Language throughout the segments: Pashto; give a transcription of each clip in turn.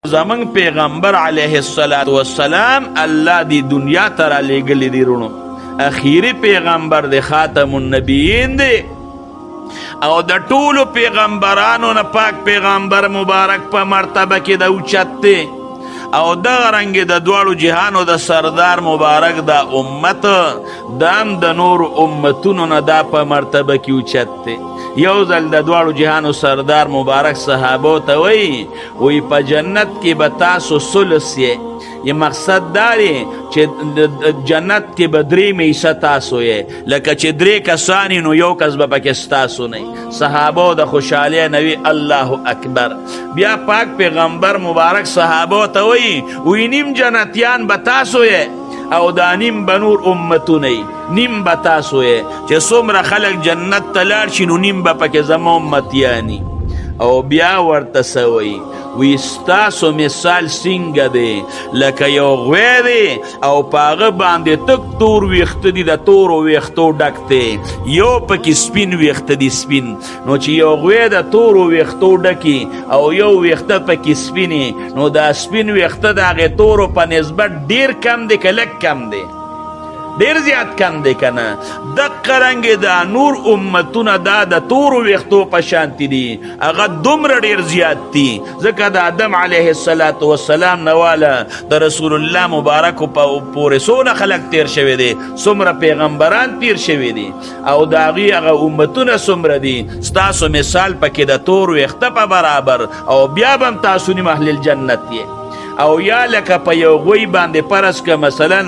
زمن پیغمبر علیه السلام الله دی دنیا ته رالیږلی دی رونو. اخیری پیغمبر دی، خاتم النبیین دی، او د ټولو پیغمبرانو نه پاک پیغمبر مبارک په مرتبه کې د اوچت دی، او دغه رنګې د دواړو جهانو د سردار مبارک دا امت دام د نور امتونو نه دا په مرتبه کې اوچت دی. یو ځل د دواړو جهانو سردار مبارک صحابو ته وی په جنت کې به تاسو ثلث یې، یه مقصد داری چې جنت کې به درې حصه تاسو یې، لکه چې درې کسانی نو یو کس به پکې ستاسو نه. صحابو د خوشحالی نوی الله اکبر. بیا پاک پیغمبر مبارک صحابو ته وی نیم جنتیان به تاسو یې او دا نیم به نور امتونه نیم به تاسو یې، چې څومره خلک جنت ته لاړ شي نو نیم به پکې زما امتیانی. او بیا ورته څه وی ستاسو مثال څنګه دی لکه یو غوی دی او په هغه باندې تک تور ویښته دي، د تورو ویښتو ډک دی، یو پکې سپین ویښته دي سپین. نو چې یو غوی د تورو ویښتو ډکي او یو ویښته پکې سپینې، نو دا سپین ویښته د هغې تورو په نسبت ډیر کم دی که لږ کم دی؟ ډیر زیات کم دی که نه؟ دقه رنګې دا نور امتونه دا د تورو ویښتو په شانتي دي، هغه دومره ډیر زیات دي، ځکه د آدم علیه السلام نه واله د رسول الله مبارکو پورې څونه خلک تیر شوي دي، څومره پیغمبران تیر شوي دي، او د هغې هغه امتونه څومره دي. ستاسو مثال پکې د تور ویښته په برابر، او بیا به هم تاسو نیم اهل الجنت یې. او یا لکه په یو غوی باندې فرض که مثلا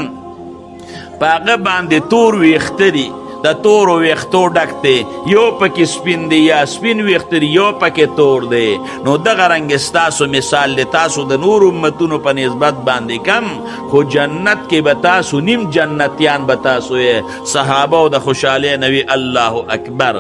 په هغه باندې تور ویښته دي، د تورو ویښتو ډک دی، یو پکې سپین دی یا سپین ویښته دي، یو پکې تور دی. نو دغه رنګ ستاسو مثال دی، تاسو د نور امتونو په نسبت باندې کم، خو جنت کې به تاسو نیم جنتیان به تاسو یې. صحابه د خوشحالی نوی الله اکبر.